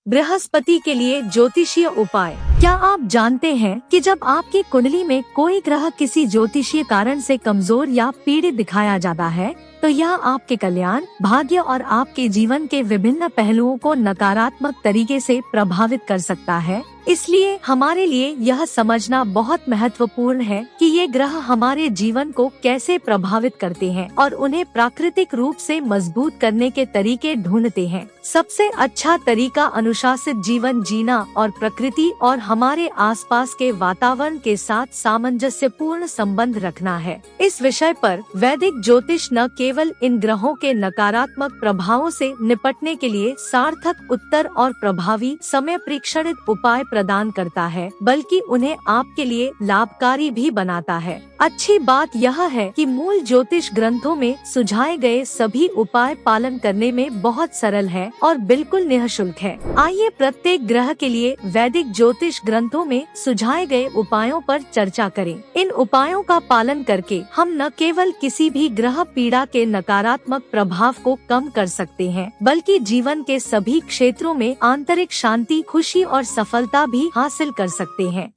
बृहस्पति के लिए ज्योतिषीय उपाय। क्या आप जानते हैं कि जब आपकी कुंडली में कोई ग्रह किसी ज्योतिषीय कारण से कमजोर या पीड़ित दिखाया जाता है तो यह आपके कल्याण, भाग्य और आपके जीवन के विभिन्न पहलुओं को नकारात्मक तरीके से प्रभावित कर सकता है। इसलिए हमारे लिए यह समझना बहुत महत्वपूर्ण है कि ये ग्रह हमारे जीवन को कैसे प्रभावित करते हैं और उन्हें प्राकृतिक रूप से मजबूत करने के तरीके ढूंढते हैं। सबसे अच्छा तरीका अनुशासित जीवन जीना और प्रकृति और हमारे आसपास के वातावरण के साथ सामंजस्यपूर्ण संबंध रखना है। इस विषय पर वैदिक ज्योतिष न केवल इन ग्रहों के नकारात्मक प्रभावों से निपटने के लिए सार्थक उत्तर और प्रभावी समय परीक्षणित उपाय प्रदान करता है, बल्कि उन्हें आपके लिए लाभकारी भी बनाता है। अच्छी बात यह है कि मूल ज्योतिष ग्रंथों में सुझाए गए सभी उपाय पालन करने में बहुत सरल है और बिल्कुल निःशुल्क है। आइए प्रत्येक ग्रह के लिए वैदिक ज्योतिष ग्रंथों में सुझाए गए उपायों पर चर्चा करें। इन उपायों का पालन करके हम न केवल किसी भी ग्रह पीड़ा के नकारात्मक प्रभाव को कम कर सकते हैं, बल्कि जीवन के सभी क्षेत्रों में आंतरिक शांति, खुशी और सफलता भी हासिल कर सकते हैं।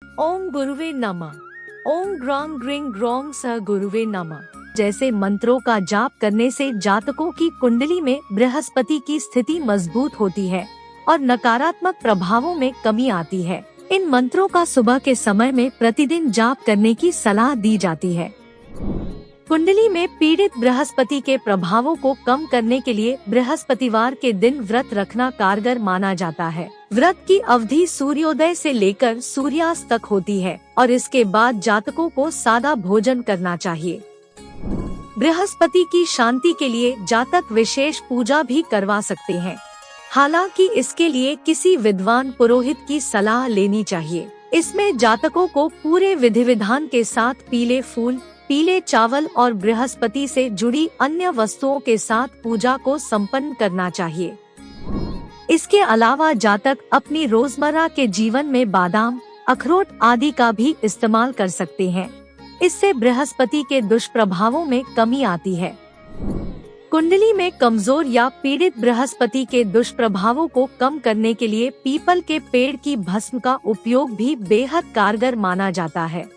ओम गुरुवे नमः। ओम ग्रां ग्रीं ग्रौं सह गुरुवे नमः जैसे मंत्रों का जाप करने से जातकों की कुंडली में बृहस्पति की स्थिति मजबूत होती है और नकारात्मक प्रभावों में कमी आती है। इन मंत्रों का सुबह के समय में प्रतिदिन जाप करने की सलाह दी जाती है। कुंडली में पीड़ित बृहस्पति के प्रभावों को कम करने के लिए बृहस्पतिवार के दिन व्रत रखना कारगर माना जाता है। व्रत की अवधि सूर्योदय से लेकर सूर्यास्त तक होती है और इसके बाद जातकों को सादा भोजन करना चाहिए। बृहस्पति की शांति के लिए जातक विशेष पूजा भी करवा सकते हैं, हालांकि इसके लिए किसी विद्वान पुरोहित की सलाह लेनी चाहिए। इसमें जातकों को पूरे विधि विधान के साथ पीले फूल, पीले चावल और बृहस्पति से जुड़ी अन्य वस्तुओं के साथ पूजा को संपन्न करना चाहिए। इसके अलावा जातक अपनी रोजमर्रा के जीवन में बादाम, अखरोट आदि का भी इस्तेमाल कर सकते हैं। इससे बृहस्पति के दुष्प्रभावों में कमी आती है। कुंडली में कमजोर या पीड़ित बृहस्पति के दुष्प्रभावों को कम करने के लिए पीपल के पेड़ की भस्म का उपयोग भी बेहद कारगर माना जाता है।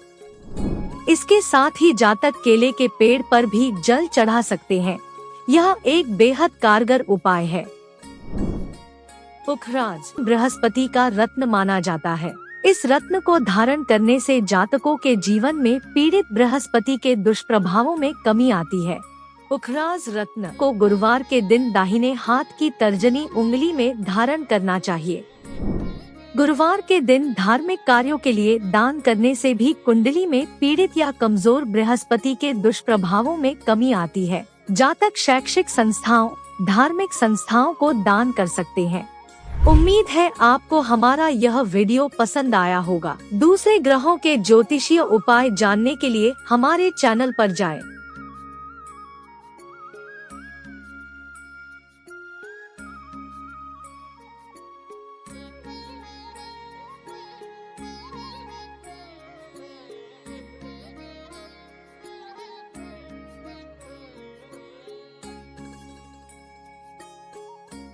इसके साथ ही जातक केले के पेड़ पर भी जल चढ़ा सकते हैं। यह एक बेहद कारगर उपाय है। पुखराज बृहस्पति का रत्न माना जाता है। इस रत्न को धारण करने से जातकों के जीवन में पीड़ित बृहस्पति के दुष्प्रभावों में कमी आती है। पुखराज रत्न को गुरुवार के दिन दाहिने हाथ की तर्जनी उंगली में धारण करना चाहिए। गुरुवार के दिन धार्मिक कार्यों के लिए दान करने से भी कुंडली में पीड़ित या कमजोर बृहस्पति के दुष्प्रभावों में कमी आती है। जातक शैक्षिक संस्थाओं, धार्मिक संस्थाओं को दान कर सकते हैं। उम्मीद है आपको हमारा यह वीडियो पसंद आया होगा। दूसरे ग्रहों के ज्योतिषीय उपाय जानने के लिए हमारे चैनल पर जाएं।